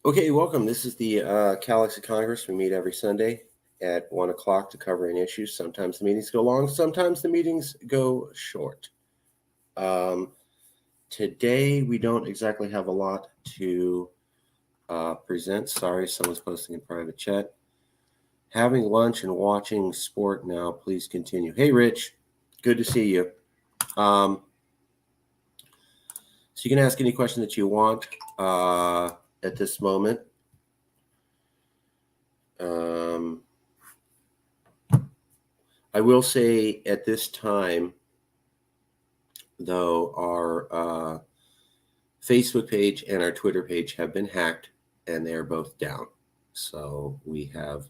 Okay, welcome. This is the Calexit Congress. We meet every Sunday at 1 o'clock to cover an issue. Sometimes the meetings go long, sometimes the meetings go short. Today, we don't exactly have a lot to present. Sorry, someone's posting in private chat. Having lunch and watching sport now. Please continue. Hey, Rich. Good to see you. So you can ask any question that you want at this moment. I will say at this time, though, our Facebook page and our Twitter page have been hacked, and they are both down. So we have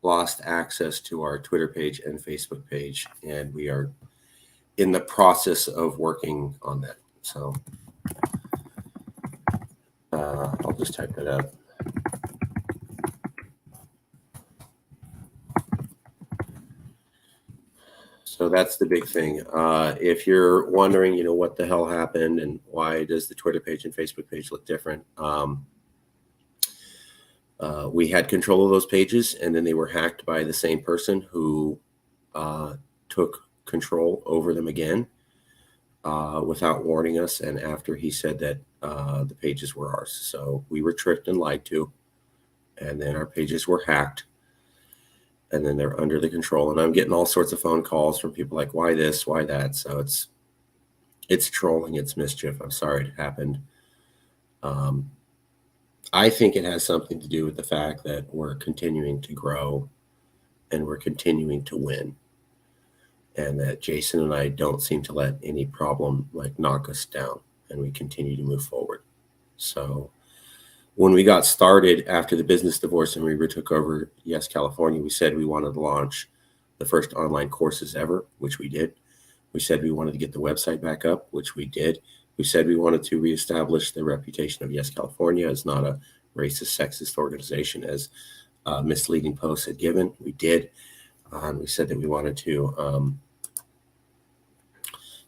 lost access to our Twitter page and Facebook page, and we are in the process of working on that. So I'll just type that up. So that's the big thing. If you're wondering, what the hell happened and why does the Twitter page and Facebook page look different? We had control of those pages, and then they were hacked by the same person who took control over them again without warning us. And after he said that the pages were ours. So we were tricked and lied to, and then our pages were hacked. And then they're under the control. And I'm getting all sorts of phone calls from people like, why this, why that? So it's trolling, it's mischief. I'm sorry it happened. I think it has something to do with the fact that we're continuing to grow and we're continuing to win. And that Jason and I don't seem to let any problem knock us down, and we continue to move forward. So when we got started after the business divorce and we took over Yes California, we said we wanted to launch the first online courses ever, which we did. We said we wanted to get the website back up, which we did. We said we wanted to reestablish the reputation of Yes California as not a racist, sexist organization, as misleading posts had given. We did. We said that we wanted to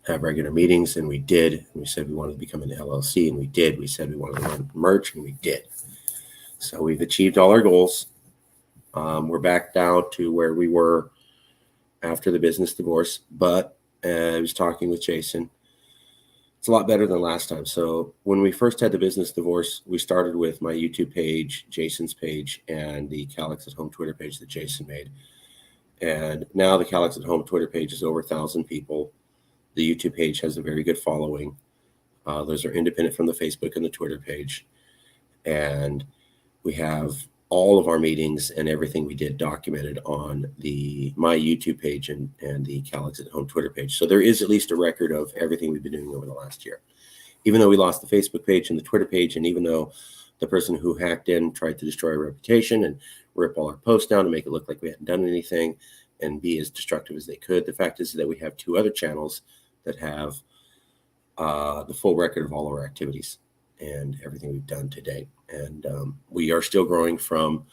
have regular meetings, and we did. And we said we wanted to become an LLC, and we did. We said we wanted to run merch, and we did. So we've achieved all our goals. We're back down to where we were after the business divorce, but I was talking with Jason. It's a lot better than last time. So when we first had the business divorce, we started with my YouTube page, Jason's page, and the Calexit Home Twitter page that Jason made. And now the Calexit Home Twitter page is over 1,000 people. The YouTube page has a very good following. Those are independent from the Facebook and the Twitter page. And we have all of our meetings and everything we did documented on my YouTube page and the Calexit Home Twitter page. So there is at least a record of everything we've been doing over the last year. Even though we lost the Facebook page and the Twitter page, and even though the person who hacked in tried to destroy our reputation and rip all our posts down to make it look like we hadn't done anything and be as destructive as they could, the fact is that we have 2 other channels that have the full record of all of our activities and everything we've done to date. And we are still growing from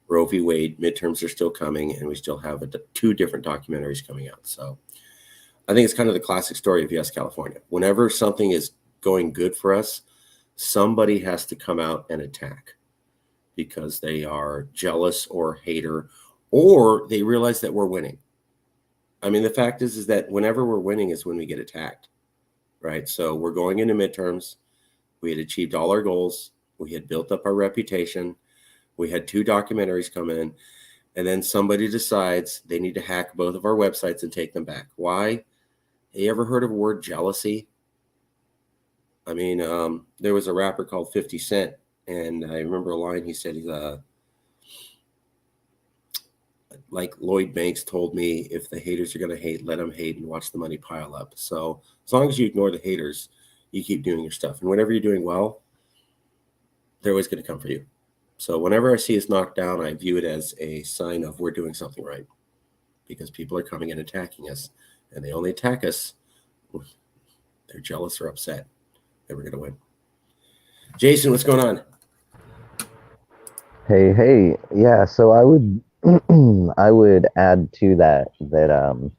Roe v. Wade. Midterms are still coming, and we still have 2 different documentaries coming out. So I think it's kind of the classic story of Yes California. Whenever something is going good for us, somebody has to come out and attack because they are jealous or hater, or they realize that we're winning. I mean, the fact is that whenever we're winning is when we get attacked, right? So we're going into midterms. We had achieved all our goals. We had built up our reputation. We had 2 documentaries come in, and then somebody decides they need to hack both of our websites and take them back. Why? Have you ever heard of the word jealousy? I mean, there was a rapper called 50 Cent, and I remember a line he said, like Lloyd Banks told me, if the haters are going to hate, let them hate and watch the money pile up. So as long as you ignore the haters, you keep doing your stuff. And whenever you're doing well, they're always going to come for you. So whenever I see us knocked down, I view it as a sign of we're doing something right, because people are coming and attacking us, and they only attack us. They're jealous or upset that we're going to win. Jason, what's going on? Hey. Yeah, so I would I would add to that and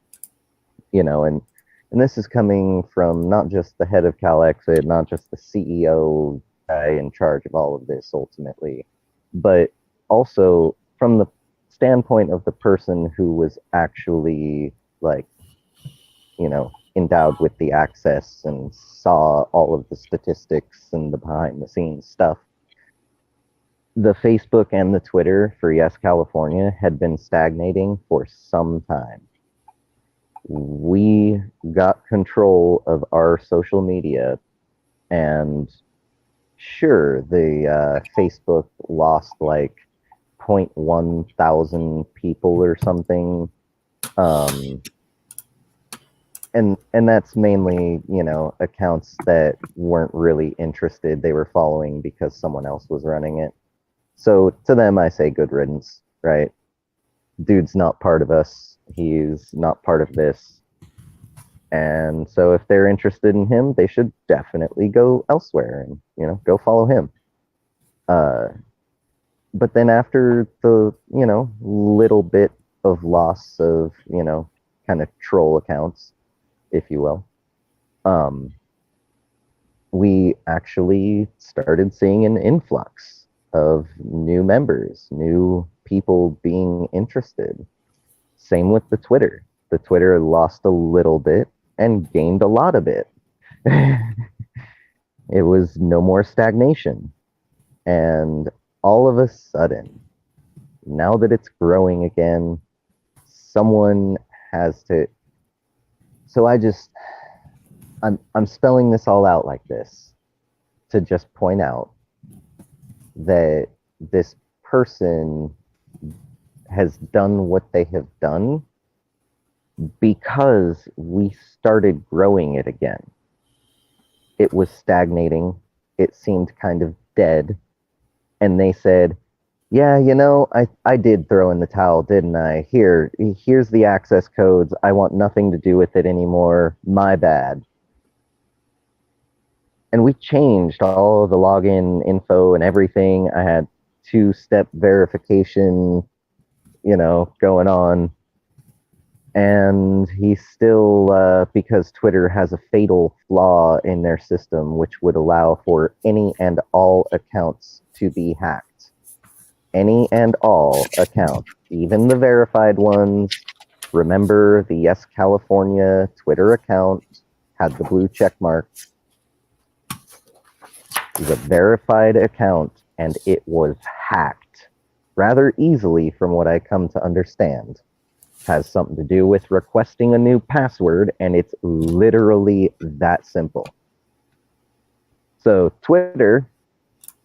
this is coming from not just the head of Calexit, not just the CEO guy in charge of all of this ultimately, but also from the standpoint of the person who was actually like, endowed with the access and saw all of the statistics and the behind the scenes stuff. The Facebook and the Twitter for Yes California had been stagnating for some time. We got control of our social media, and sure, the Facebook lost like 0.1 thousand people or something. And that's mainly, accounts that weren't really interested. They were following because someone else was running it. So to them, I say good riddance, right? Dude's not part of us. He's not part of this. And so if they're interested in him, they should definitely go elsewhere and, go follow him. But then after the, little bit of loss of, kind of troll accounts, if you will, we actually started seeing an influx of new members, new people being interested. Same with the Twitter. The Twitter lost a little bit and gained a lot of it. It was no more stagnation. And all of a sudden, now that it's growing again, someone has to. So I'm spelling this all out like this to just point out that this person has done what they have done because we started growing it again. It was stagnating. It seemed kind of dead. And they said, yeah, I did throw in the towel, didn't I? Here's the access codes. I want nothing to do with it anymore. My bad. And we changed all of the login info and everything. I had 2-step verification, going on. And he still, because Twitter has a fatal flaw in their system, which would allow for any and all accounts to be hacked. Any and all accounts, even the verified ones. Remember, the Yes California Twitter account had the blue check mark. It was a verified account, and it was hacked rather easily, from what I come to understand. Has something to do with requesting a new password, and it's literally that simple. So Twitter,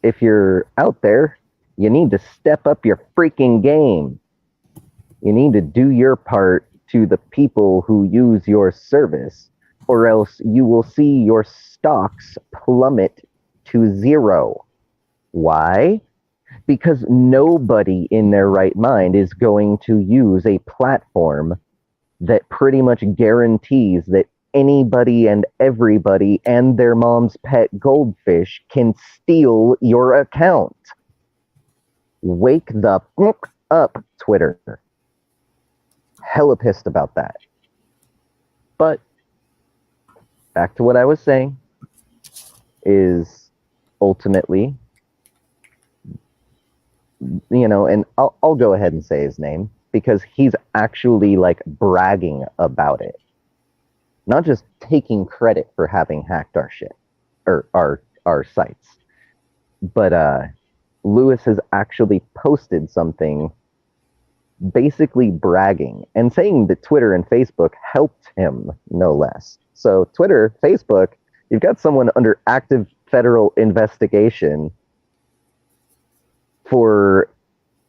if you're out there, you need to step up your freaking game. You need to do your part to the people who use your service, or else you will see your stocks plummet to zero. Why? Because nobody in their right mind is going to use a platform that pretty much guarantees that anybody and everybody and their mom's pet goldfish can steal your account. Wake the fuck up, Twitter. Hella pissed about that. But back to what I was saying is ultimately, and I'll go ahead and say his name because he's actually like bragging about it. Not just taking credit for having hacked our shit or our sites. But Lewis has actually posted something basically bragging and saying that Twitter and Facebook helped him, no less. So Twitter, Facebook, you've got someone under active federal investigation for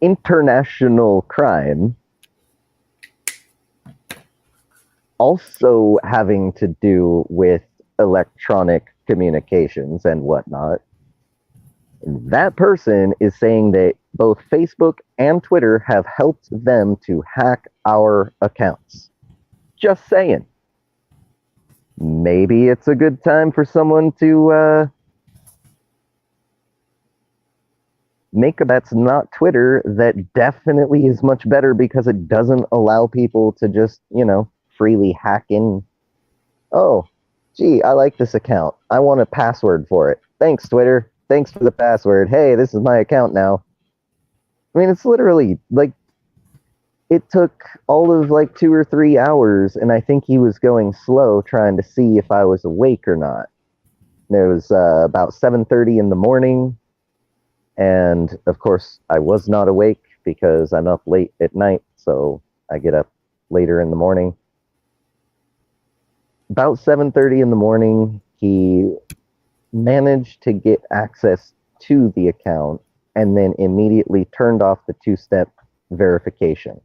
international crime, also having to do with electronic communications and whatnot. That person is saying that both Facebook and Twitter have helped them to hack our accounts. Just saying. Maybe it's a good time for someone to make a that's not Twitter that definitely is much better because it doesn't allow people to just, freely hack in. Oh, gee, I like this account. I want a password for it. Thanks, Twitter. thanks for the password. Hey, this is my account now. I mean, it's literally like it took all of like 2 or 3 hours, and I think he was going slow trying to see if I was awake or not. And it was about 7:30 in the morning, and of course I was not awake because I'm up late at night, so I get up later in the morning. About 7:30 in the morning, he managed to get access to the account and then immediately turned off the two-step verification.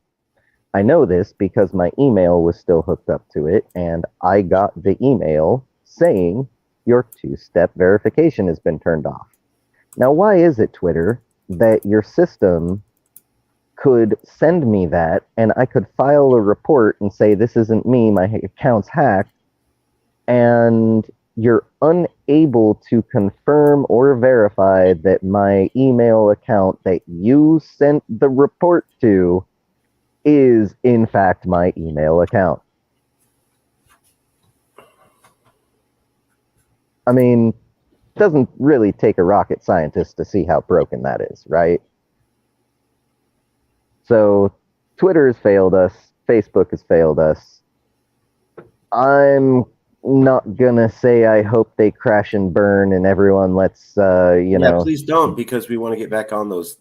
I know this because my email was still hooked up to it, and I got the email saying your two-step verification has been turned off. Now, why is it, Twitter, that your system could send me that and I could file a report and say, this isn't me, my account's hacked, and you're unable to confirm or verify that my email account that you sent the report to is in fact my email account? I mean, it doesn't really take a rocket scientist to see how broken that is, right? So Twitter has failed us, Facebook has failed us. I'm not gonna say I hope they crash and burn and everyone lets please don't, because we want to get back on those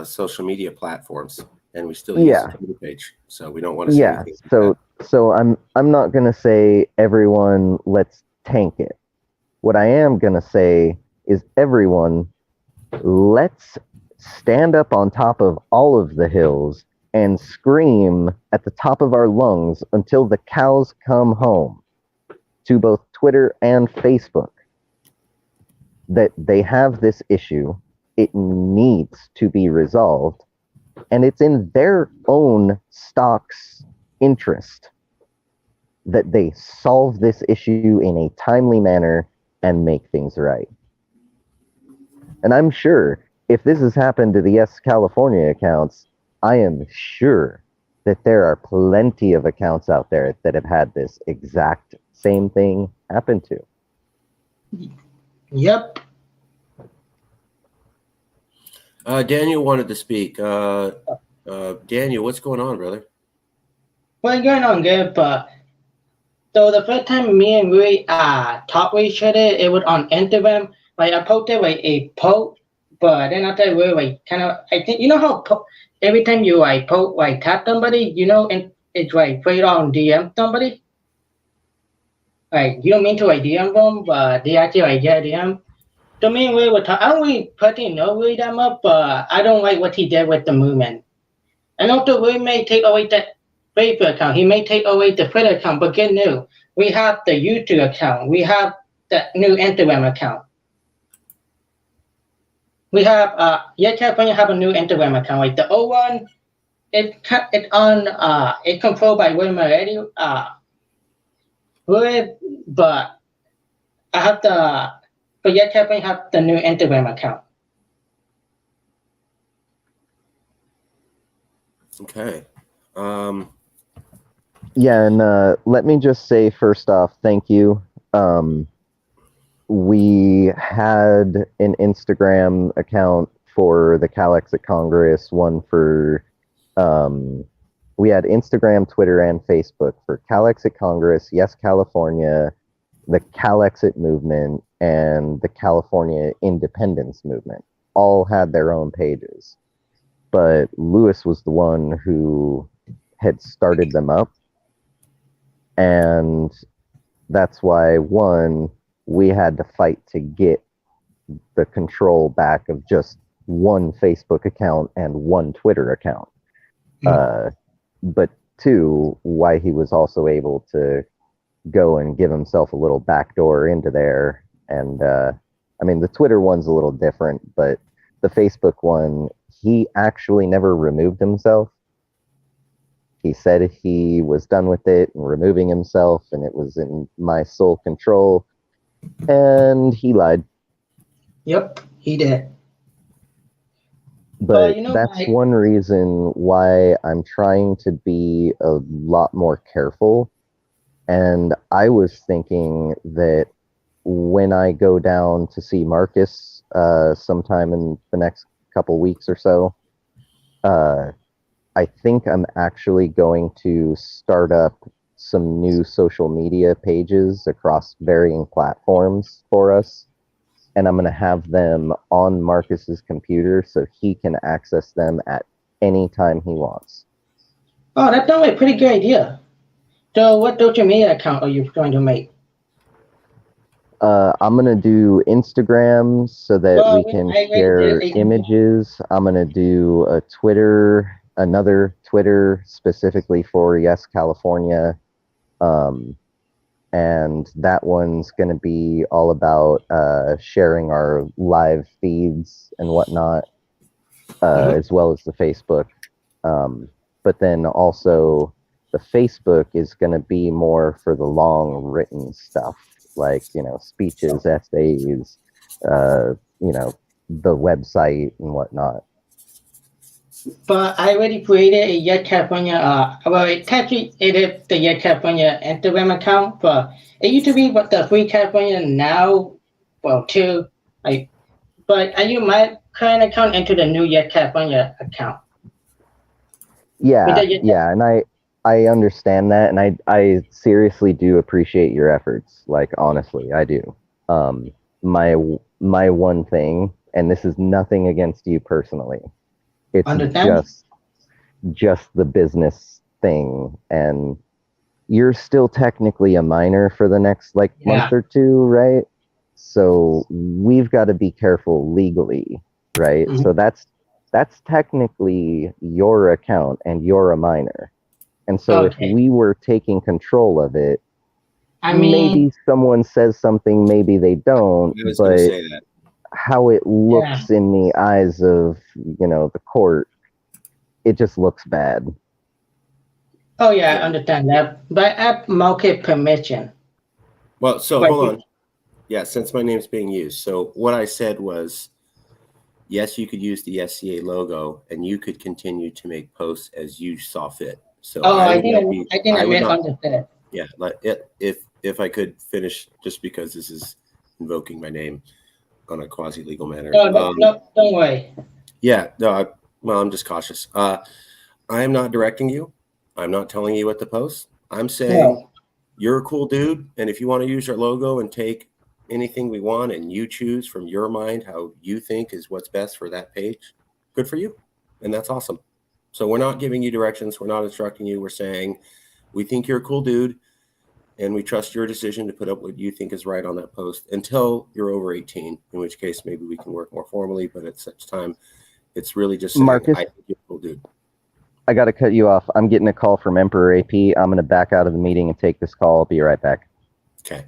social media platforms, and we still use the Twitter page, so we don't want to say anything like so I'm not gonna say everyone let's tank it. What I am gonna say is everyone let's stand up on top of all of the hills and scream at the top of our lungs until the cows come home to both Twitter and Facebook that they have this issue, it needs to be resolved, and it's in their own stock's interest that they solve this issue in a timely manner and make things right. And I'm sure if this has happened to the Yes California accounts, I am sure that there are plenty of accounts out there that have had this exact same thing happen to. Yep. Daniel wanted to speak. Daniel, what's going on, brother? What's going on, good? But so the first time me and we talked with each other, it was on Instagram. Like I posted like a post, but then after we like kind of, I think you know how every time you like post like tap somebody, and it's like straight on DM somebody. Like you don't mean to like DM them, but they actually like get DM. So me and we were talking. I don't really personally know really that much, but I don't like what he did with the movement. And also we may take away that Facebook account. He may take away the Twitter account, but get new. We have the YouTube account. We have the new Instagram account. We have California have a new Instagram account. Like the old one, it's controlled by William already. But I have but California have the new Instagram account. Okay. Yeah, and let me just say first off, thank you. We had an Instagram account for the Calexit Congress, one for, we had Instagram, Twitter, and Facebook for Calexit Congress, Yes California, the Calexit movement, and the California Independence movement. All had their own pages. But Lewis was the one who had started them up. And that's why, one, we had to fight to get the control back of just one Facebook account and one Twitter account. But two, why he was also able to go and give himself a little backdoor into there. And I mean, the Twitter one's a little different, but the Facebook one, he actually never removed himself. He said he was done with it and removing himself, and it was in my sole control. And he lied. Yep, he did. But that's one reason why I'm trying to be a lot more careful. And I was thinking that when I go down to see Marcus sometime in the next couple weeks or so. I think I'm actually going to start up some new social media pages across varying platforms for us. And I'm going to have them on Marcus's computer so he can access them at any time he wants. Oh, that sounds like a pretty good idea. So what social media account are you going to make? I'm going to do Instagram so that Well, we can I share did images. I'm going to do a Twitter, another Twitter specifically for Yes California. And that one's going to be all about sharing our live feeds and whatnot, as well as the Facebook. But then also the Facebook is going to be more for the long written stuff, like, speeches, essays, the website and whatnot. But I already created a Yet California, well, it actually it is the Yet California Instagram account, but it used to be what the Free California now, well, too. Like, but I use my current account into the new Yet California account. Yeah, and I understand that, and I seriously do appreciate your efforts. Like, honestly, I do. My one thing, and this is nothing against you personally, it's Understand? just the business thing, and you're still technically a minor for the next month or two, right? So we've got to be careful legally, right? Mhm. So that's technically your account and you're a minor. And so if Okay. we were taking control of it, I mean, maybe someone says something, maybe they don't, I was going to but say that. how it looks in the eyes of, the court, it just looks bad. oh yeah, I understand that. But I have market permission. Well, so But hold on. Yeah, since my name's being used. So what I said was, yes, you could use the SCA logo and you could continue to make posts as you saw fit. So I didn't misunderstand. Yeah, like if I could finish, just because this is invoking my name on a quasi legal manner. No, don't worry. Yeah, no, well, I'm just cautious. I am not directing you. I'm not telling you what to post. I'm saying No. you're a cool dude, and if you want to use our logo and take anything we want, and you choose from your mind how you think is what's best for that page, good for you, and that's awesome. So we're not giving you directions. We're not instructing you. We're saying we think you're a cool dude, and we trust your decision to put up what you think is right on that post until you're over 18, in which case maybe we can work more formally. But at such time, it's really just saying, Marcus, I think you're a cool dude. I got to cut you off. I'm getting a call from Emperor AP. I'm going to back out of the meeting and take this call. I'll be right back. Okay.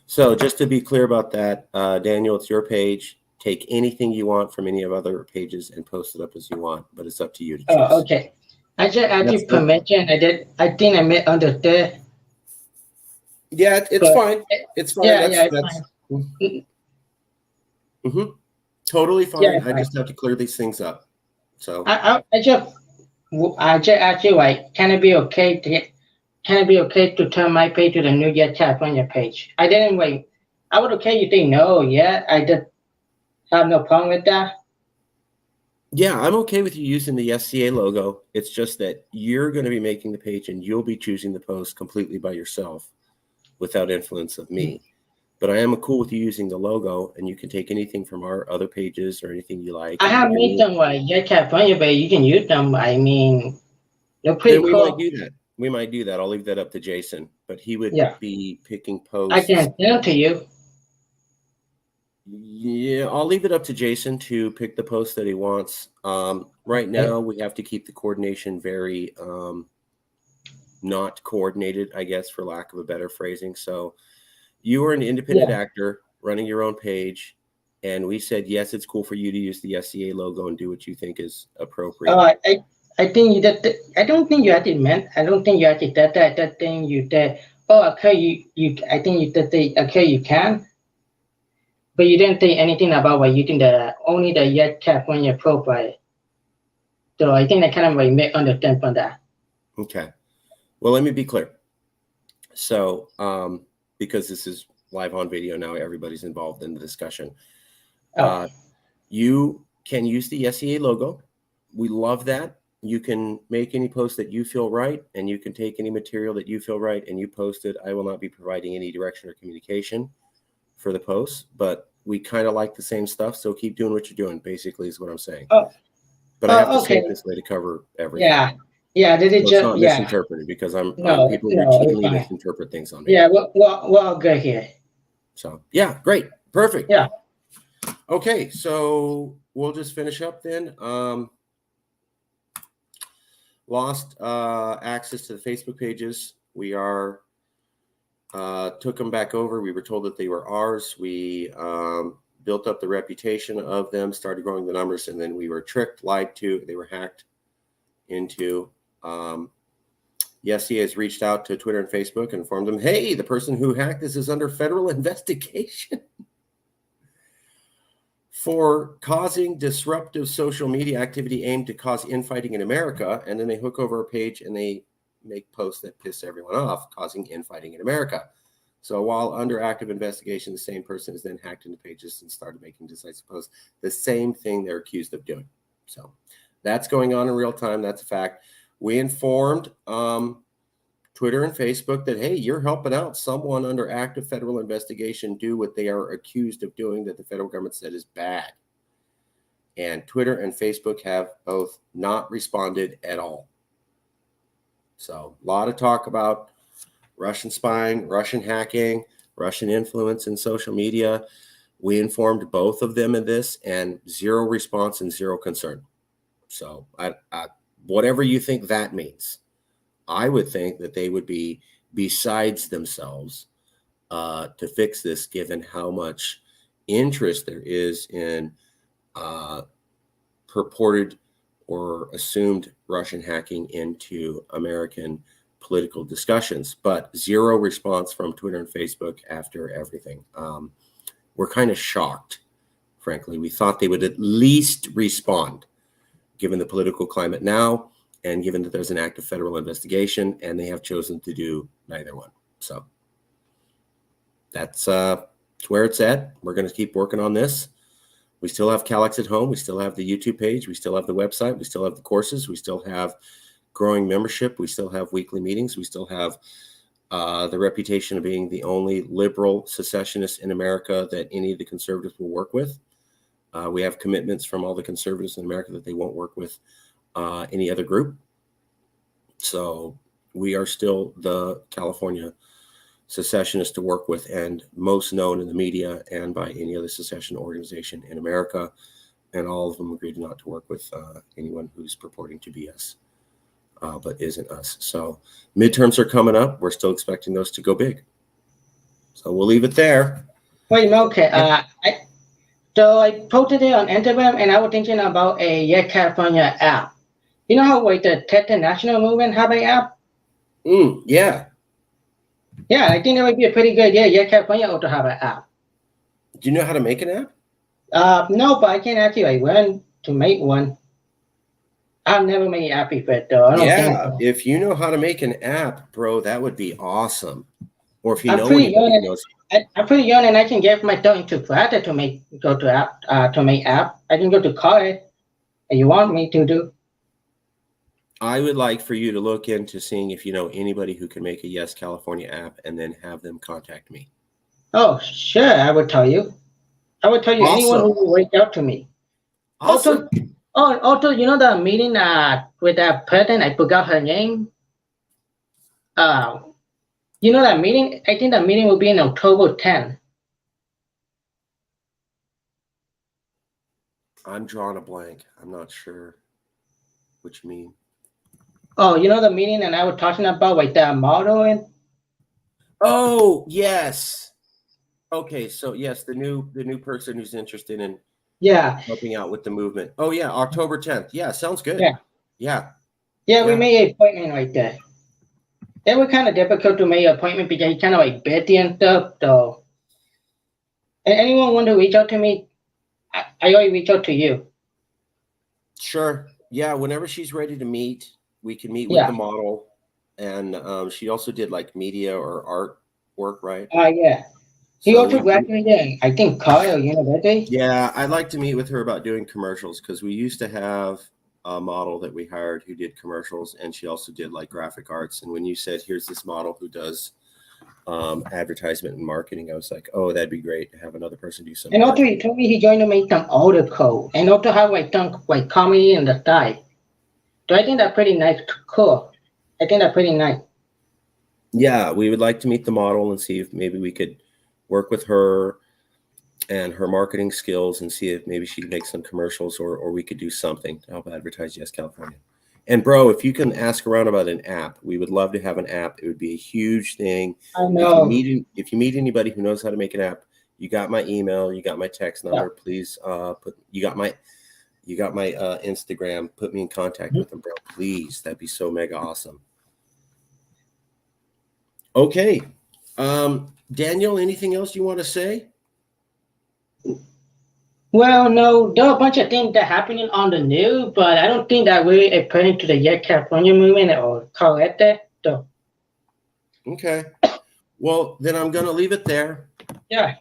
So just to be clear about that, Daniel, it's your page. Take anything you want from any of other pages and post it up as you want, but it's up to you to choose. Oh, okay. I just asked you permission. I think I misunderstood. Yeah, it's fine. It's fine. Yeah, that's fine. Totally fine. Yeah, I just have to clear these things up. So I just asked you, like, can it be okay to turn my page to the new Yet California page? I didn't wait. I would okay you say no, yeah. I just have no problem with that. yeah, I'm okay with you using the SCA logo. It's just that you're going to be making the page and you'll be choosing the post completely by yourself without influence of me. But I am cool with you using the logo, and you can take anything from our other pages or anything you like. I have made them like Yet California, but you can use them. I mean, they're pretty cool. We might do that. I'll leave that up to Jason, but he would be picking posts. I can send them to you. Yeah, I'll leave it up to Jason to pick the post that he wants. Right now, we have to keep the coordination very not coordinated, I guess, for lack of a better phrasing. So you are an independent actor running your own page, and we said, yes, it's cool for you to use the SCA logo and do what you think is appropriate. I think you did. I don't think you actually meant. I don't think you actually did that. That thing you did. Oh, okay. You. I think you did the. Okay, you can. But you didn't say anything about what you think the only the Yet California profile. So I think I kind of like misunderstand from that. Okay. Well, let me be clear. So, because this is live on video now, everybody's involved in the discussion. Oh, You can use the SEA logo. We love that. You can make any post that you feel right, and you can take any material that you feel right and you post it. I will not be providing any direction or communication for the posts, but we kind of like the same stuff. So keep doing what you're doing, basically, is what I'm saying. oh, But I have to say okay. it this way to cover everything. Yeah. Yeah, did it So it's just, not yeah. misinterpreted, because No, people no, it's routinely fine. misinterpret things on me. Yeah, we're all good here. So yeah, great. Perfect. Yeah. Okay, so we'll just finish up then. Lost access to the Facebook pages. We took them back over. We were told that they were ours. We built up the reputation of them, started growing the numbers, and then we were tricked, lied to. They were hacked into. Yes, he has reached out to Twitter and Facebook and informed them, hey, the person who hacked this is under federal investigation for causing disruptive social media activity aimed to cause infighting in America. And then they hook over a page and they make posts that piss everyone off, causing infighting in America. So while under active investigation, the same person is then hacked into pages and started making decisive posts. The same thing they're accused of doing. So that's going on in real time. That's a fact. We informed Twitter and Facebook that, hey, you're helping out someone under active federal investigation do what they are accused of doing that the federal government said is bad. And Twitter and Facebook have both not responded at all. So a lot of talk about Russian spying, Russian hacking, Russian influence in social media. We informed both of them of this, and zero response and zero concern. So whatever you think that means, I would think that they would be besides themselves to fix this, given how much interest there is in purported or assumed Russian hacking into American political discussions. But zero response from Twitter and Facebook after everything. We're kind of shocked, frankly. We thought they would at least respond, given the political climate now, and given that there's an active federal investigation, and they have chosen to do neither one. So that's where it's at. We're going to keep working on this. We still have Calexit Home. We still have the YouTube page. We still have the website. We still have the courses. We still have growing membership. We still have weekly meetings. We still have the reputation of being the only liberal secessionist in America that any of the conservatives will work with. We have commitments from all the conservatives in America that they won't work with any other group. So we are still the California secessionist to work with, and most known in the media and by any other secession organization in America. And all of them agreed not to work with anyone who's purporting to be us, but isn't us. So midterms are coming up. We're still expecting those to go big. So we'll leave it there. Wait, okay. So I posted it on Instagram, and I was thinking about a Yeah California app. You know how like the TED National Movement have an app? Yeah. Yeah, I think that would be a pretty good idea. Yeah California ought to have an app. Do you know how to make an app? No, but I can actually like learn to make one. I've never made an app before, though. I don't think so. If you know how to make an app, bro, that would be awesome. Or if you I'm know pretty anybody young, who knows. I'm pretty young, and I can get myself into practice to make app. I can go to college. And you want me to do? I would like for you to look into seeing if you know anybody who can make a Yes California app, and then have them contact me. Oh, sure. I would tell you. I would tell you anyone who will reach out to me. Awesome. Also, you know the meeting with that person, I forgot her name. You know that meeting? I think that meeting will be in October 10th. I'm drawing a blank. I'm not sure what you mean. Oh, you know the meeting and I was talking about like that model and. Oh, yes. Okay, so yes, the new person who's interested in helping out with the movement. Oh yeah, October 10th. Yeah, sounds good. Yeah. We made an appointment right there. It was kind of difficult to make an appointment because he's kind of like busy and stuff. So, and anyone want to reach out to me, I always reach out to you. Sure. Yeah, whenever she's ready to meet, we can meet with the model. And she also did like media or art work, right? Yeah. He So also graduated in, I think, Colorado University. yeah, I'd like to meet with her about doing commercials because we used to have a model that we hired who did commercials, and she also did like graphic arts. And when you said, here's this model who does advertisement and marketing, I was like, oh, that'd be great to have another person do some And also marketing. he told me he's going to make some older code and also have like some like comedy in the side. So I think that's pretty nice. Cool. I think that's pretty nice. Yeah, we would like to meet the model and see if maybe we could work with her and her marketing skills and see if maybe she could make some commercials or we could do something to help advertise Yes California. And bro, if you can ask around about an app, we would love to have an app. It would be a huge thing. I know. If you meet anybody who knows how to make an app, you got my email, you got my text number. Yeah. Please you got my Instagram. Put me in contact with them, bro. Please, that'd be so mega awesome. Okay, Daniel, anything else you want to say? Well, no, there are a bunch of things that happening on the news, but I don't think that really appealing to the Yes California movement or Calexit. So Okay. Well, then I'm going to leave it there. yeah.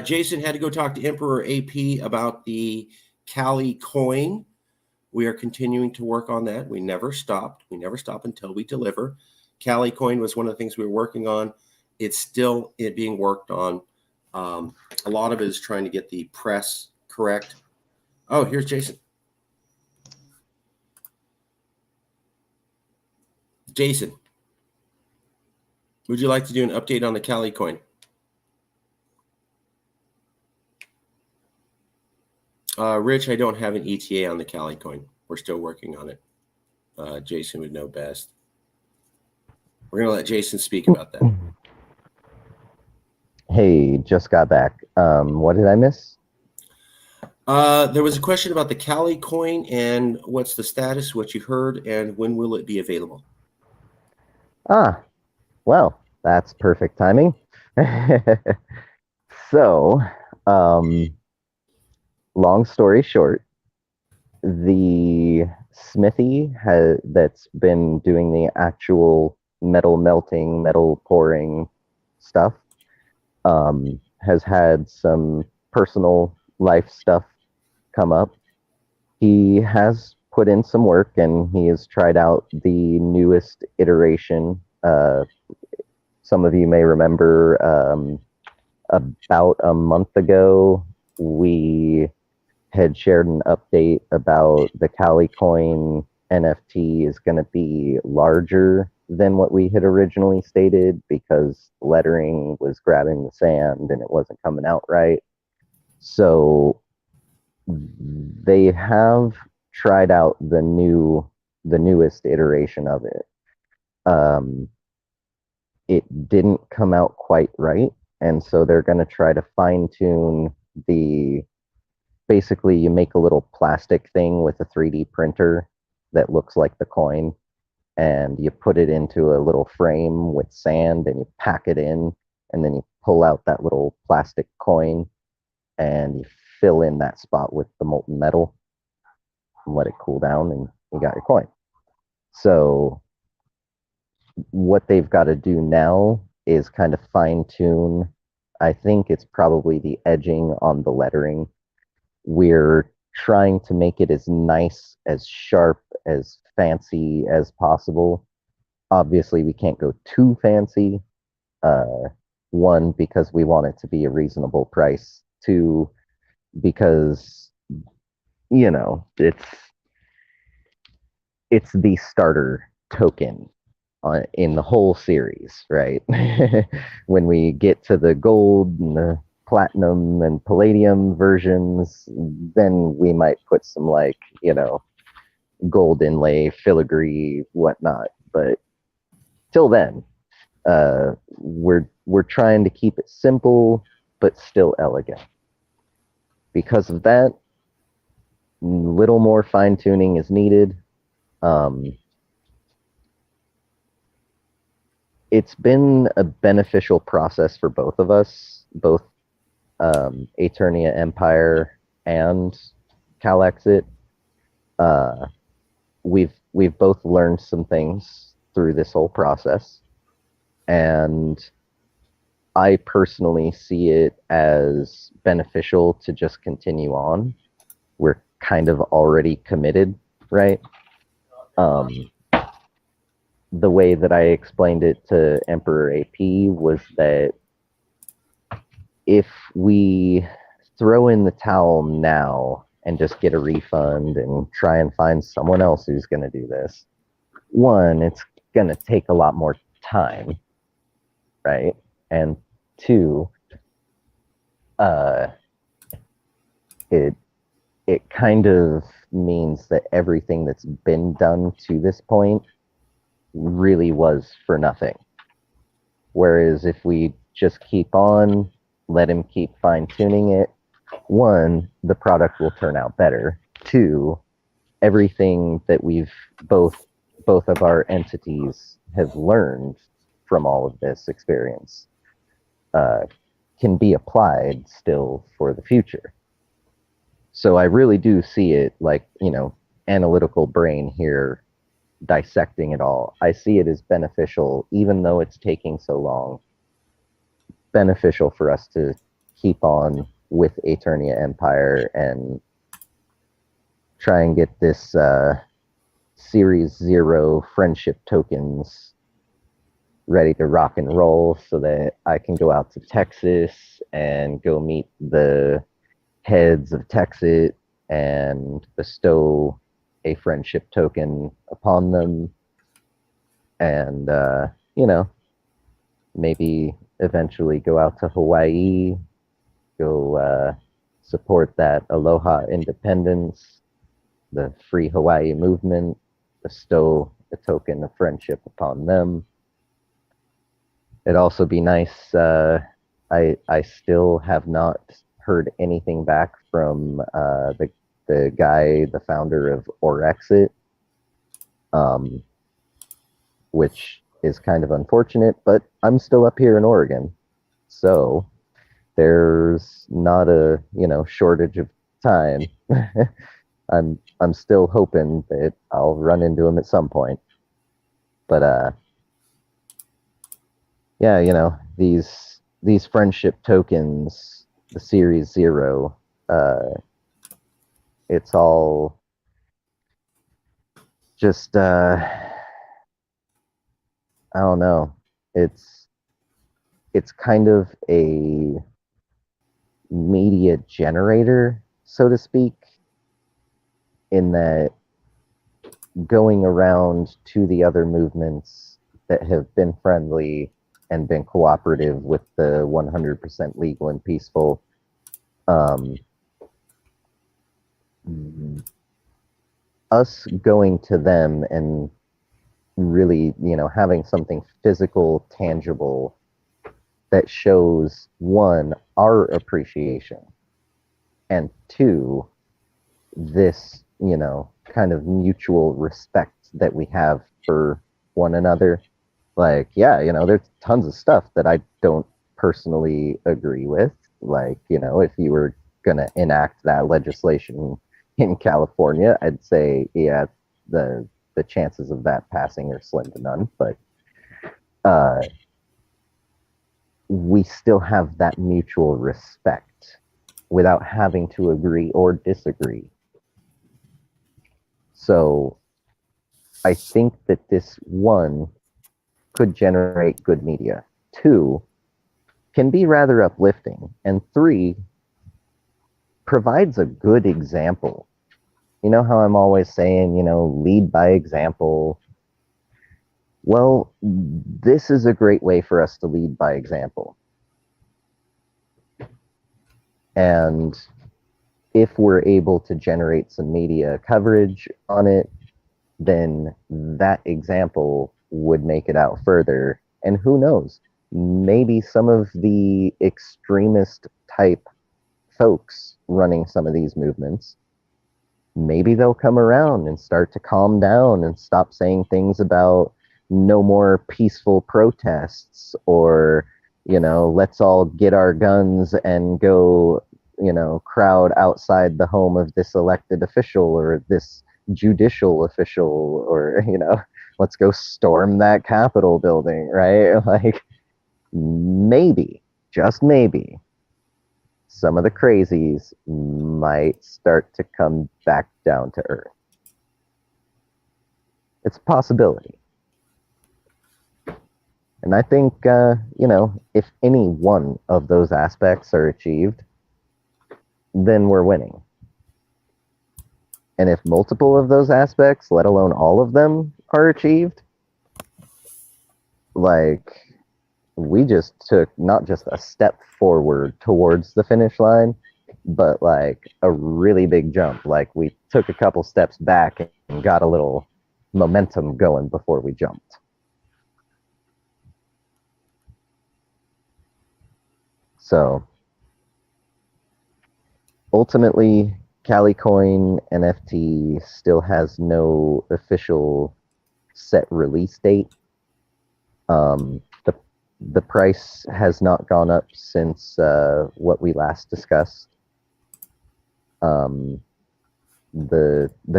Jason had to go talk to Emperor AP about the Cali coin. We are continuing to work on that. We never stopped. We never stop until we deliver. Cali coin was one of the things we were working on. It's still being worked on. A lot of it is trying to get the press correct. Oh, here's Jason. Jason, would you like to do an update on the Cali coin? Rich, I don't have an ETA on the Cali coin. We're still working on it. Jason would know best. We're going to let Jason speak about that. Hey, just got back. What did I miss? There was a question about the Cali coin and what's the status, what you heard, and when will it be available? Well, that's perfect timing. So, long story short, the smithy that's been doing the actual metal melting, metal pouring stuff has had some personal life stuff come up. He has put in some work and he has tried out the newest iteration. Some of you may remember about a month ago, we had shared an update about the Cali coin NFT is going to be larger than what we had originally stated because lettering was grabbing the sand and it wasn't coming out right. So they have tried out the newest iteration of it. It didn't come out quite right, and so they're going to try to fine tune basically you make a little plastic thing with a 3D printer that looks like the coin, and you put it into a little frame with sand and you pack it in, and then you pull out that little plastic coin and you fill in that spot with the molten metal and let it cool down, and you got your coin. So what they've got to do now is kind of fine tune. I think it's probably the edging on the lettering. We're trying to make it as nice, as sharp, as fancy as possible. Obviously, we can't go too fancy. One, because we want it to be a reasonable price. Two, because, you know, it's the starter token in the whole series, right? When we get to the gold and the platinum and palladium versions, then we might put some like, you know, gold inlay, filigree, whatnot. But till then, we're trying to keep it simple but still elegant. Because of that, little more fine tuning is needed. It's been a beneficial process for both of us, both Aeternia Empire and Calexit. We've both learned some things through this whole process, and I personally see it as beneficial to just continue on. We're kind of already committed, right? The way that I explained it to Emperor AP was that if we throw in the towel now and just get a refund and try and find someone else who's going to do this, one, it's going to take a lot more time, right? And two, it kind of means that everything that's been done to this point really was for nothing. Whereas if we just keep on, let him keep fine-tuning it, one, the product will turn out better. Two, everything that we've both of our entities have learned from all of this experience can be applied still for the future. So I really do see it like, analytical brain here dissecting it all. I see it as beneficial, even though it's taking so long, beneficial for us to keep on with Aeternia Empire and try and get this Series 0 friendship tokens ready to rock and roll so that I can go out to Texas and go meet the heads of Texit and bestow a friendship token upon them, and maybe eventually go out to Hawaii, go support that Aloha independence, the Free Hawaii movement, bestow a token of friendship upon them. It'd also be nice. I still have not heard anything back from the guy, the founder of Orexit, which is kind of unfortunate, but I'm still up here in Oregon, so there's not a shortage of time. I'm still hoping that I'll run into him at some point, but yeah, these friendship tokens, the Series 0, it's all just I don't know. It's kind of a media generator, so to speak, in that going around to the other movements that have been friendly and been cooperative with the 100% legal and peaceful, us going to them and really, having something physical, tangible that shows, one, our appreciation, and two, this, kind of mutual respect that we have for one another. Like, yeah, there's tons of stuff that I don't personally agree with. Like, if you were going to enact that legislation in California, I'd say, yeah, the chances of that passing are slim to none. But we still have that mutual respect without having to agree or disagree. So I think that this, one, could generate good media. Two, can be rather uplifting. And three, provides a good example. You know how I'm always saying, lead by example? Well, this is a great way for us to lead by example. And if we're able to generate some media coverage on it, then that example would make it out further. And who knows, maybe some of the extremist type folks running some of these movements, maybe they'll come around and start to calm down and stop saying things about no more peaceful protests, or let's all get our guns and go crowd outside the home of this elected official or this judicial official, or let's go storm that Capitol building, right? Like, maybe just maybe, some of the crazies might start to come back down to earth. It's a possibility. And I think, if any one of those aspects are achieved, then we're winning. And if multiple of those aspects, let alone all of them, are achieved, like, we just took not just a step forward towards the finish line, but like a really big jump. Like, we took a couple steps back and got a little momentum going before we jumped. So ultimately, Calicoin NFT still has no official set release date. The price has not gone up since what we last discussed. The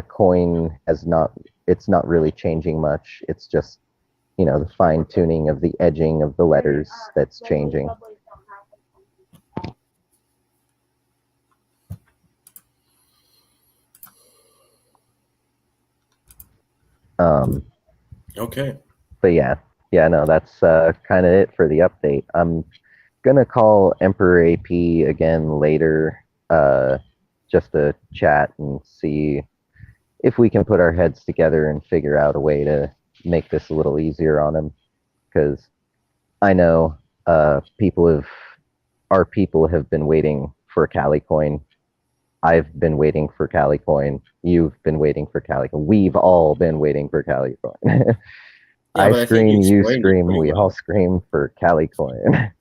coin it's not really changing much. It's just, the fine tuning of the edging of the letters that's changing. Okay. But yeah, no, that's kind of it for the update. I'm gonna call Emperor AP again later, just to chat and see if we can put our heads together and figure out a way to make this a little easier on him. Because I know our people have been waiting for Calicoin. I've been waiting for Calicoin. You've been waiting for Calicoin. We've all been waiting for Calicoin. Yeah, but I I think you scream, you explained it scream, pretty we well. all scream for Calicoin.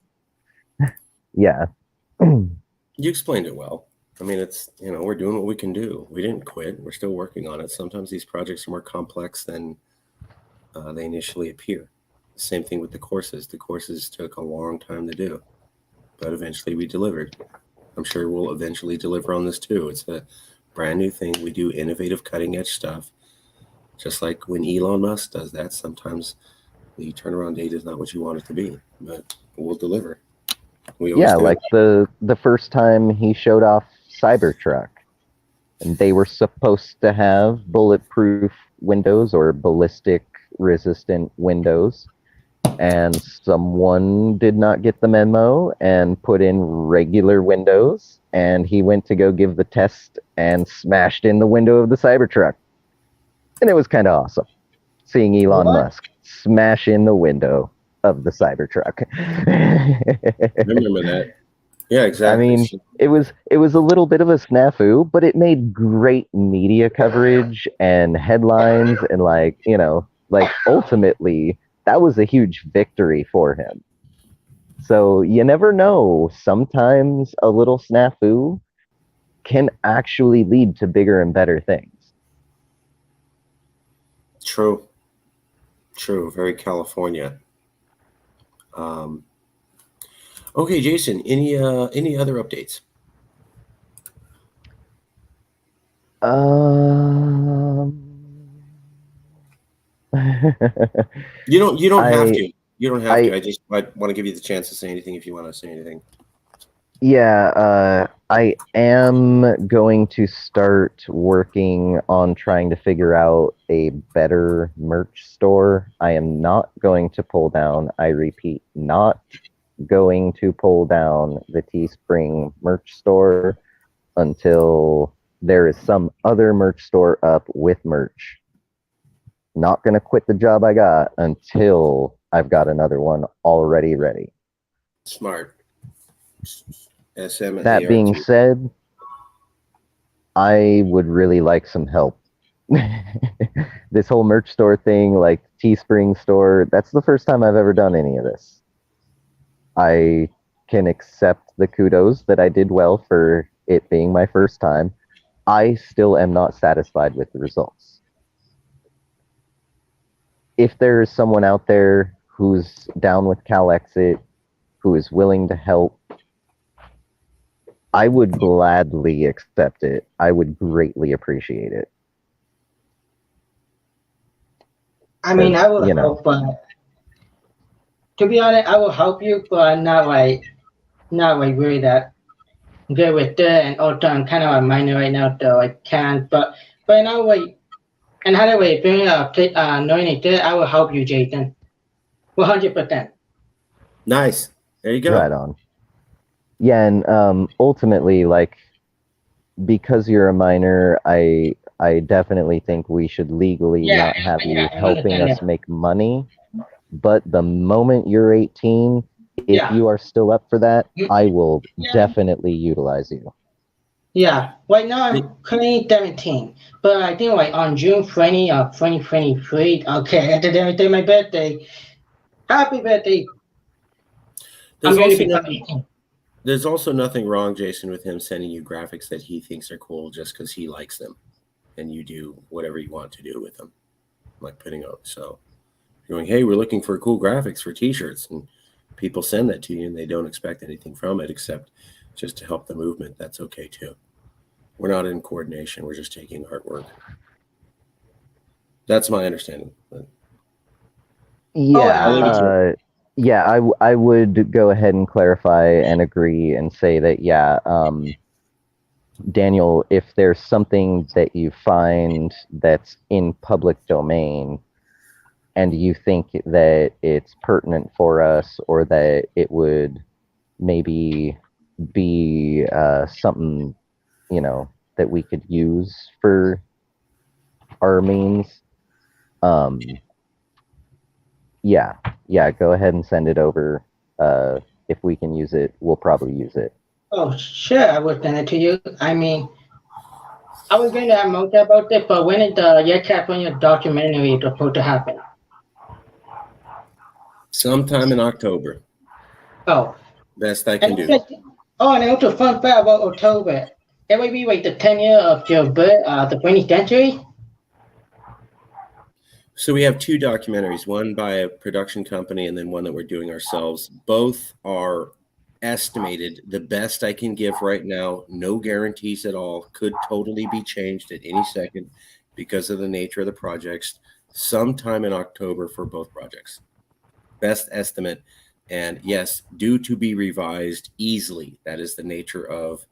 Yeah. You explained it well. I mean, it's, we're doing what we can do. We didn't quit. We're still working on it. Sometimes these projects are more complex than they initially appear. Same thing with the courses. The courses took a long time to do, but eventually we delivered. I'm sure we'll eventually deliver on this too. It's a brand new thing. We do innovative, cutting edge stuff. Just like when Elon Musk does that, sometimes the turnaround date is not what you want it to be, but we'll deliver. We always Yeah, do. like the first time he showed off Cybertruck, and they were supposed to have bulletproof windows or ballistic resistant windows, and someone did not get the memo and put in regular windows, and he went to go give the test and smashed in the window of the Cybertruck. And it was kind of awesome seeing Elon Musk smash in the window of the Cybertruck. I remember that. Yeah, exactly. I mean, it was a little bit of a snafu, but it made great media coverage and headlines, and like ultimately that was a huge victory for him. So you never know. Sometimes a little snafu can actually lead to bigger and better things. True. Very California. Okay, Jason. Any other updates? You don't have to. You don't have to. I want to give you the chance to say anything if you want to say anything. Yeah, I am going to start working on trying to figure out a better merch store. I am not going to pull down, I repeat, not going to pull down the Teespring merch store until there is some other merch store up with merch. Not going to quit the job I got until I've got another one already ready. Smart. SM That being said, I would really like some help. This whole merch store thing, like Teespring store, that's the first time I've ever done any of this. I can accept the kudos that I did well for it being my first time. I still am not satisfied with the results. If there is someone out there who's down with Calexit, who is willing to help, I would gladly accept it. I would greatly appreciate it. I mean, I will help, but to be honest, I will help you, but not like not like really that good with that, and also I'm kind of a minor right now, though I can't. But now like another way, being knowing it, I will help you, Jason, 100%. Nice. There you go. Right on. Yeah, and ultimately, like, because you're a minor, I definitely think we should legally Yeah, not have you I helping understand us that. make money. But the moment you're 18, if Yeah. you are still up for that, I will Yeah. definitely utilize you. Yeah, right now I'm currently 17, but I think like on June 20 of 2023, okay, at the day my birthday, happy birthday, I'm There's going to also become nothing. 18. There's also nothing wrong, Jason, with him sending you graphics that he thinks are cool just because he likes them, and you do whatever you want to do with them, like putting up. So you're going, hey, we're looking for cool graphics for T-shirts, and people send that to you, and they don't expect anything from it except just to help the movement. That's okay too. We're not in coordination. We're just taking artwork. That's my understanding. Yeah, I would go ahead and clarify and agree and say that, yeah, Daniel, if there's something that you find that's in public domain and you think that it's pertinent for us or that it would maybe be something, you know, that we could use for our means, yeah, go ahead and send it over. If we can use it, we'll probably use it. Oh, sure, I will send it to you. I mean, I was going to have more about it, but when is the Yet California documentary supposed to happen? Sometime in October. Oh, Best I and can do. oh, and also fun fact about October, it will be like the 10 year of your birth, the 20th century. So we have two documentaries, one by a production company and then one that we're doing ourselves. Both are estimated. The best I can give right now, no guarantees at all, could totally be changed at any second because of the nature of the projects, sometime in October for both projects. Best estimate. And yes, due to be revised easily. That is the nature of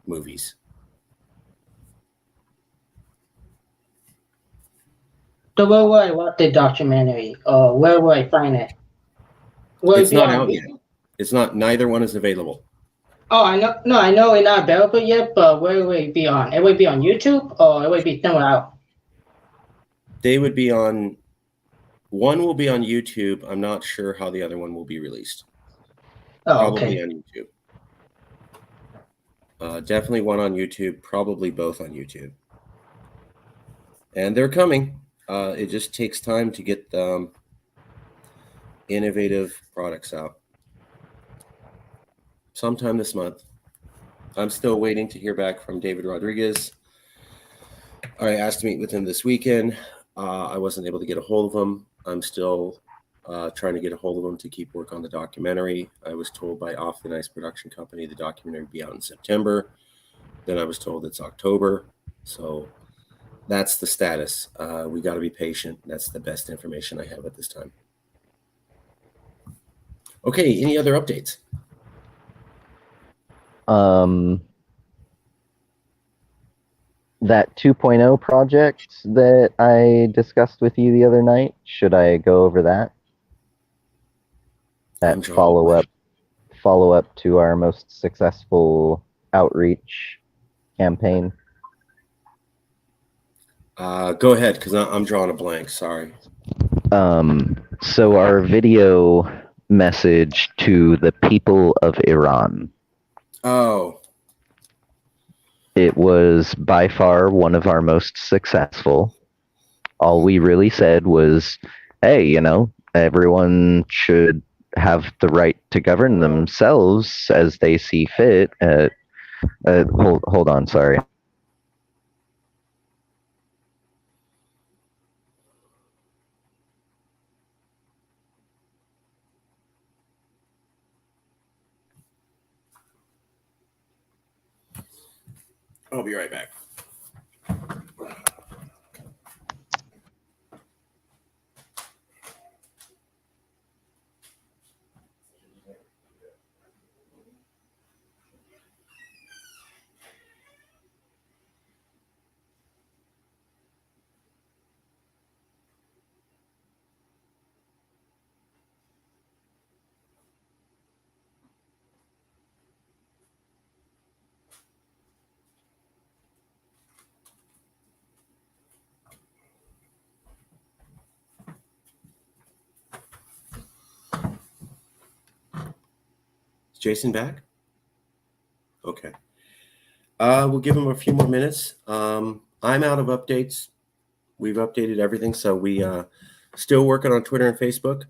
movies. So where will I watch the documentary, or where will I find it? Will It's it be not on out yet. It's not, neither one is available. Oh, I know. No, I know it's not available yet, but where will it be on? It will be on YouTube, or it will be somewhere else. They would be on, one will be on YouTube. I'm not sure how the other one will be released. Oh, Probably okay. on YouTube. Definitely one on YouTube, probably both on YouTube. And they're coming. It just takes time to get innovative products out. Sometime this month. I'm still waiting to hear back from David Rodriguez. I asked to meet with him this weekend. I wasn't able to get a hold of him. I'm still trying to get a hold of him to keep work on the documentary. I was told by Off the Nice production company the documentary would be out in September. Then I was told it's October. So that's the status. We got to be patient. That's the best information I have at this time. Okay, any other updates? That 2.0 project that I discussed with you the other night, should I go over that? That follow up to our most successful outreach campaign. Go ahead, because I'm drawing a blank. Sorry. So our video message to the people of Iran. Oh. It was by far one of our most successful. All we really said was, hey, you know, everyone should have the right to govern themselves as they see fit. Hold on, sorry. I'll be right back. Jason back? Okay. We'll give him a few more minutes. I'm out of updates. We've updated everything. So we still working on Twitter and Facebook,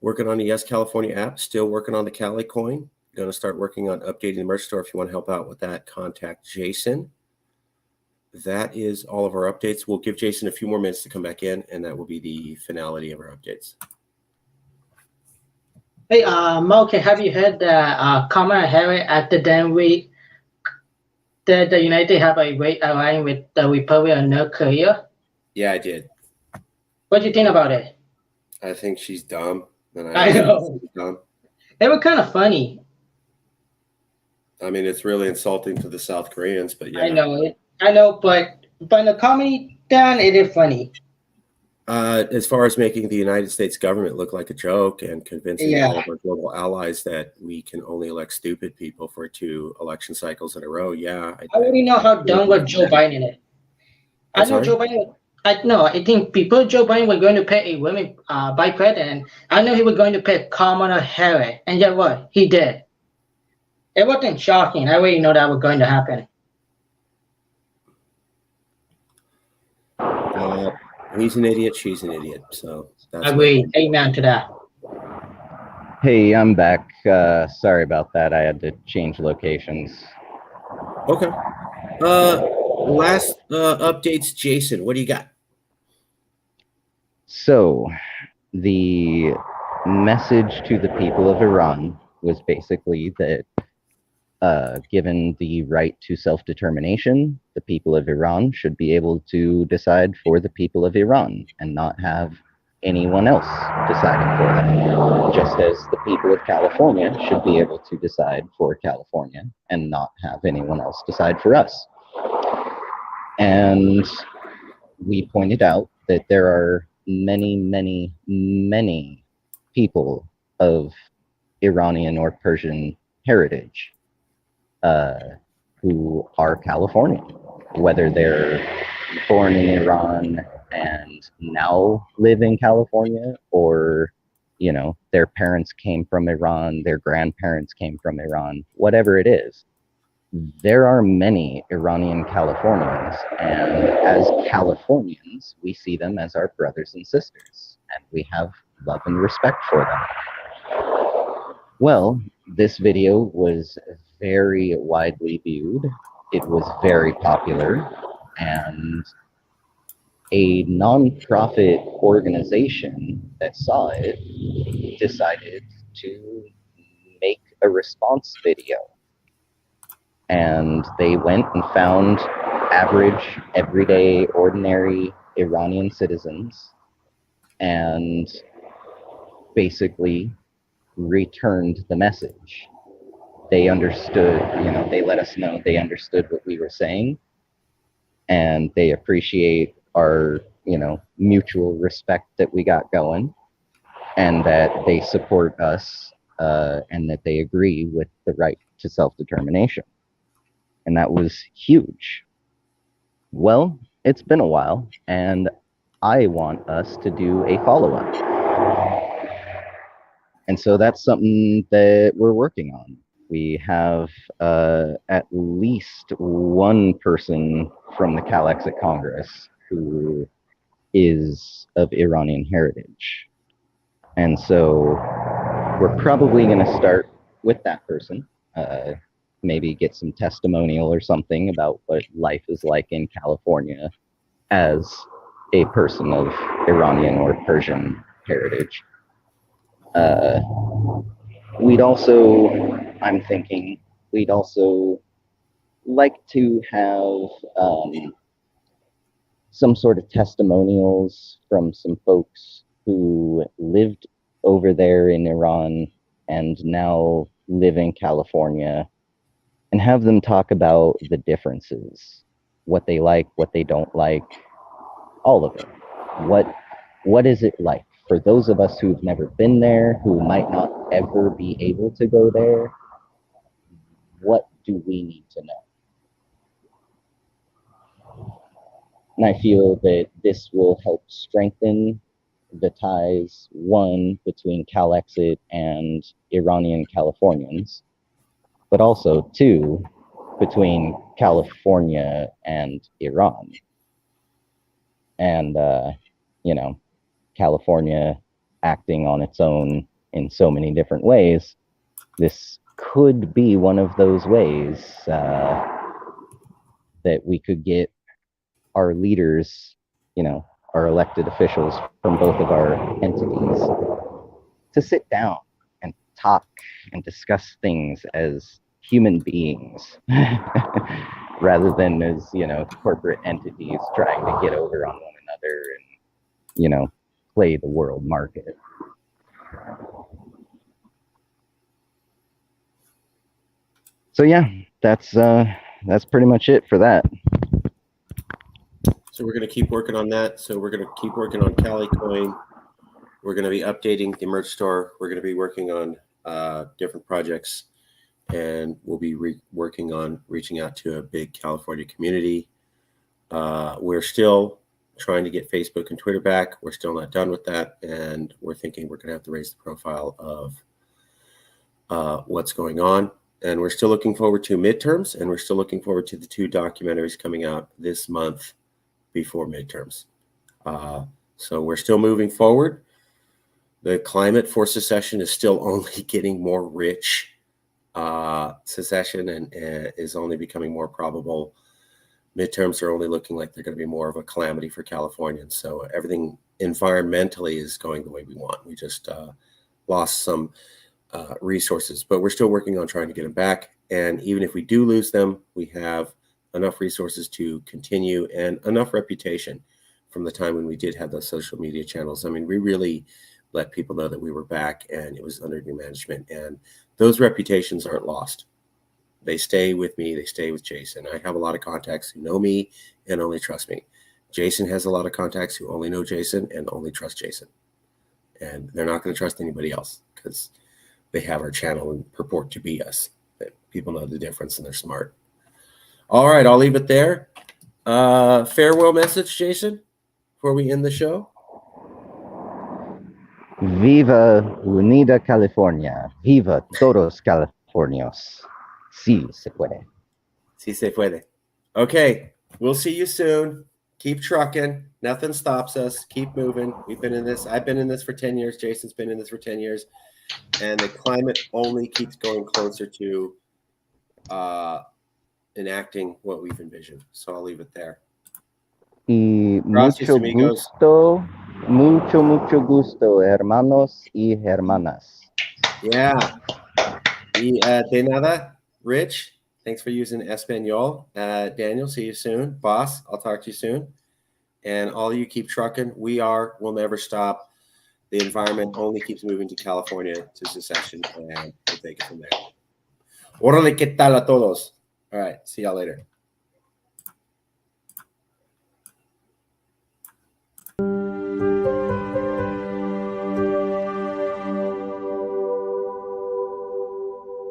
working on the Yes California app, still working on the Cali coin. Going to start working on updating the merch store. If you want to help out with that, contact Jason. That is all of our updates. We'll give Jason a few more minutes to come back in, and that will be the finality of our updates. Hey, Malcolm, have you heard that Kamala Harris at the damn week that the United have a great alliance with the Republic of North Korea? Yeah, I did. What do you think about it? I think she's dumb. And I know. she's dumb. They were kind of funny. I mean, it's really insulting to the South Koreans, but yeah. I know, but the comedy down, it is funny. As far as making the United States government look like a joke and convincing all of our global allies that we can only elect stupid people for 2 election cycles in a row, yeah. I already know how dumb was Joe Biden is. I know Joe Biden. I think people Joe Biden were going to pick a woman by president. I know he was going to pick Kamala Harris, and yet what? He did. It wasn't shocking. I already know that was going to happen. He's an idiot. She's an idiot. So that's agree. Amen to that. Hey, I'm back. Sorry about that. I had to change locations. Okay. Last updates, Jason. What do you got? So, the message to the people of Iran was basically that given the right to self-determination, the people of Iran should be able to decide for the people of Iran and not have anyone else deciding for them. Just as the people of California should be able to decide for California and not have anyone else decide for us. And we pointed out that there are many, many, many people of Iranian or Persian heritage who are Californian, whether they're born in Iran and now live in California, or, you know, their parents came from Iran, their grandparents came from Iran, whatever it is. There are many Iranian Californians, and as Californians, we see them as our brothers and sisters, and we have love and respect for them. Well, this video was very widely viewed. It was very popular, and a non-profit organization that saw it decided to make a response video. And they went and found average, everyday, ordinary Iranian citizens and basically returned the message. They understood, you know, they let us know they understood what we were saying, and they appreciate our, you know, mutual respect that we got going, and that they support us, and that they agree with the right to self-determination. And that was huge. Well, it's been a while, and I want us to do a follow-up. And so that's something that we're working on. We have at least one person from the Calexit Congress who is of Iranian heritage. And so we're probably going to start with that person, maybe get some testimonial or something about what life is like in California as a person of Iranian or Persian heritage. We'd also, I'm thinking, we'd also like to have some sort of testimonials from some folks who lived over there in Iran and now live in California, and have them talk about the differences, what they like, what they don't like, all of it. What is it like? For those of us who've never been there, who might not ever be able to go there, what do we need to know? And I feel that this will help strengthen the ties, one, between Calexit and Iranian Californians, but also two, between California and Iran. And, you know, California acting on its own in so many different ways. This could be one of those ways that we could get our leaders, you know, our elected officials from both of our entities to sit down and talk and discuss things as human beings rather than as, you know, corporate entities trying to get over on one another and, you know, play the world market. So yeah, that's pretty much it for that. So we're going to keep working on that. So we're going to keep working on Cali Coin. We're going to be updating the merch store. We're going to be working on different projects, and we'll be working on reaching out to a big California community. We're still trying to get Facebook and Twitter back. We're still not done with that, and we're thinking we're going to have to raise the profile of what's going on. And we're still looking forward to midterms, and we're still looking forward to the 2 documentaries coming out this month before midterms. So we're still moving forward. The climate for secession is still only getting more rich. Secession and is only becoming more probable. Midterms are only looking like they're going to be more of a calamity for Californians. So everything environmentally is going the way we want. We just lost some resources, but we're still working on trying to get them back. And even if we do lose them, we have enough resources to continue and enough reputation from the time when we did have those social media channels. I mean, we really let people know that we were back and it was under new management, and those reputations aren't lost. They stay with me. They stay with Jason. I have a lot of contacts who know me and only trust me. Jason has a lot of contacts who only know Jason and only trust Jason. And they're not going to trust anybody else because they have our channel and purport to be us. People know the difference and they're smart. All right, I'll leave it there. Farewell message, Jason, before we end the show. Viva Unida California. Viva todos Californios. Sí se puede. Sí se puede. Okay, we'll see you soon. Keep trucking. Nothing stops us. Keep moving. We've been in this. I've been in this for 10 years. Jason's been in this for 10 years. And the climate only keeps going closer to enacting what we've envisioned. So I'll leave it there. Y Gracias, mucho amigos. mucho gusto, hermanos y hermanas. Yeah. Y de nada, Rich. Thanks for using Espanol. Daniel, see you soon. Boss, I'll talk to you soon. And all of you keep trucking. We'll never stop. The environment only keeps moving to California, to secession, and we'll take it from there. Órale, ¿qué tal a todos? All right, see y'all later.